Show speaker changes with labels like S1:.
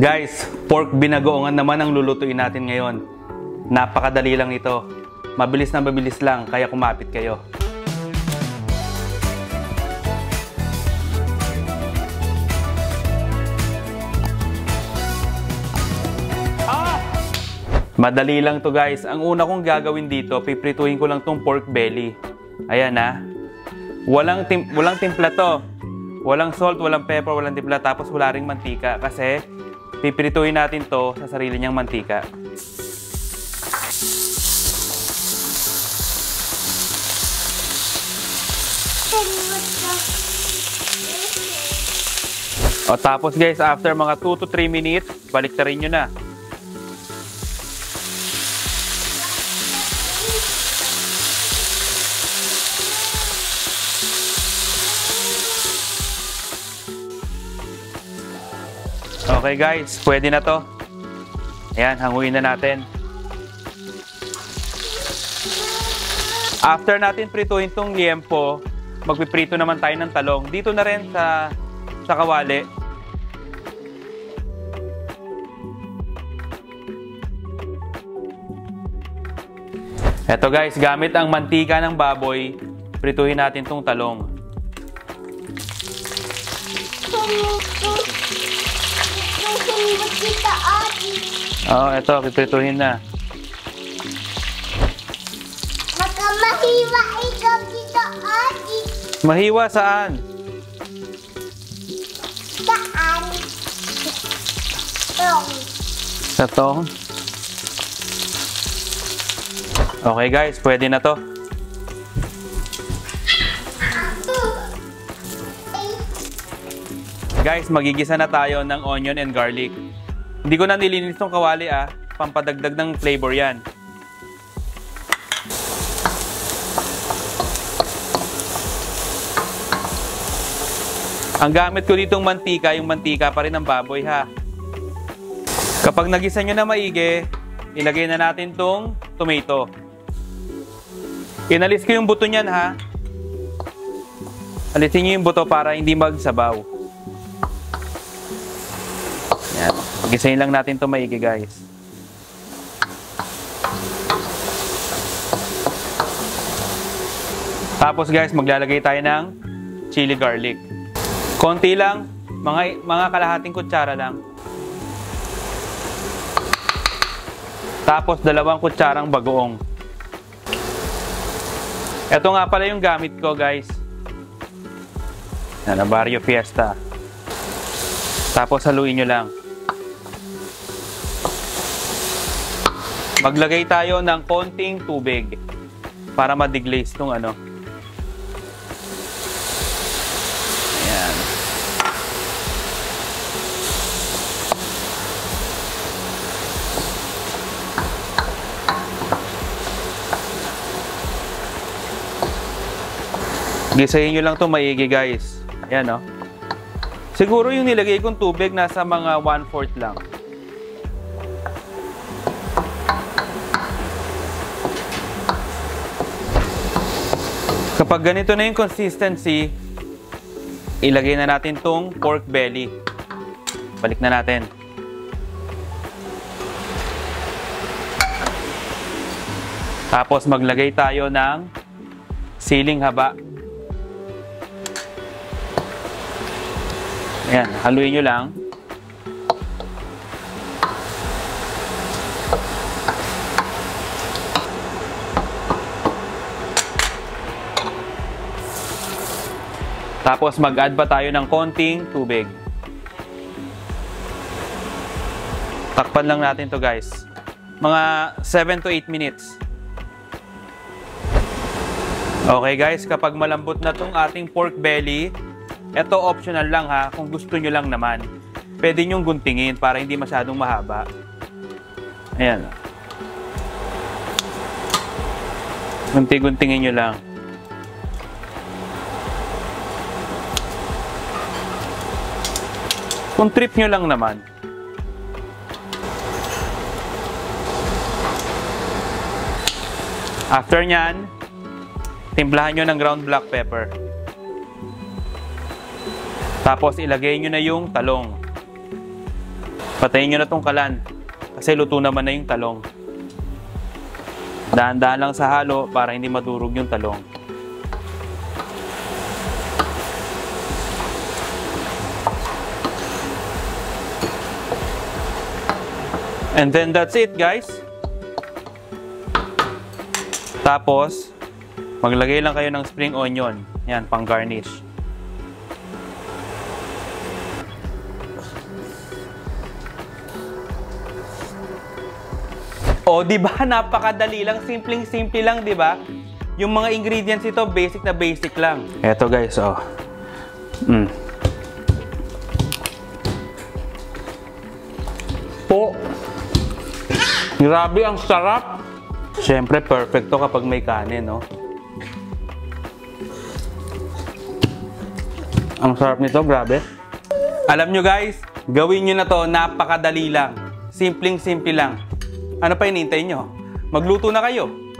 S1: Guys, pork binagoongan naman ang lulutuin natin ngayon. Napakadali lang ito. Mabilis na mabilis lang, kaya kumapit kayo. Madali lang to guys. Ang una kong gagawin dito, piprituhin ko lang tong pork belly. Ayan ha. Walang timpla to. Walang salt, walang pepper, walang timpla. Tapos wala ring mantika. Kasi piprituhin natin to sa sarili niyang mantika. O tapos guys, after mga 2 to 3 minutes, baliktarin nyo na. Okay guys, pwede na to. Ayan, hanguin na natin. After natin prituhin tong liempo, magpiprito naman tayo ng talong. Dito na rin sa kawali. Eto guys, gamit ang mantika ng baboy, prituhin natin tong talong. Oh, eto, piprituhin na.
S2: Mahiwa ikaw dito, Adi.
S1: Mahiwa saan?
S2: Saan? Tong.
S1: Sa tong? Okay guys, pwede na to. Guys, magigisa na tayo ng onion and garlic. Hindi ko na nilinis tong kawali pampadagdag ng flavor yan. Ang gamit ko ditong mantika, yung mantika pa rin ng baboy ha. Kapag nagisa nyo na maigi, ilagay na natin tong tomato. Inalis ko yung buto niyan ha. Alisin nyo yung buto para hindi magsabaw. Yan. Gisahin lang natin ito maigi guys. Tapos guys, maglalagay tayo ng chili garlic. Konti lang, mga kalahating kutsara lang. Tapos 2 kutsarang bagoong. Ito nga pala yung gamit ko guys. Yan, Barrio Fiesta. Tapos haluin nyo lang. Maglagay tayo ng konting tubig para ma-deglaze tong ano. Ayan. Gisahin nyo lang to maigi guys. Ayan o. Siguro yung nilagay kong tubig nasa mga 1/4 lang. Kapag ganito na yung consistency, ilagay na natin tong pork belly. Balik na natin. Tapos maglagay tayo ng siling haba. Ayan, haluin nyo lang. Tapos mag-add pa tayo ng konting tubig. Takpan lang natin to guys. Mga 7 to 8 minutes. Okay guys, kapag malambot na tong ating pork belly, ito optional lang ha, kung gusto nyo lang naman. Pwede nyong guntingin para hindi masyadong mahaba. Ayan. Gunting-guntingin nyo lang. Kung trip nyo lang naman. After nyan, timplahan nyo ng ground black pepper. Tapos ilagay nyo na yung talong. Patayin nyo na tong kalan. Kasi luto naman na yung talong. Dahan-dahan lang sa halo para hindi madurog yung talong. And then that's it, guys. Tapos, maglagay lang kayo ng spring onion. Yan, pang garnish. O, di ba? Napakadali lang, simpleng-simple lang, di ba? Yung mga ingredients ito, basic na basic lang. Eto, guys, oh. Po. Grabe, ang sarap. Siyempre, perfect to kapag may kanin, no? Ang sarap nito, grabe. Alam nyo, guys, gawin nyo na to, napakadali lang. Simpleng-simple lang. Ano pa hinihintay nyo? Magluto na kayo.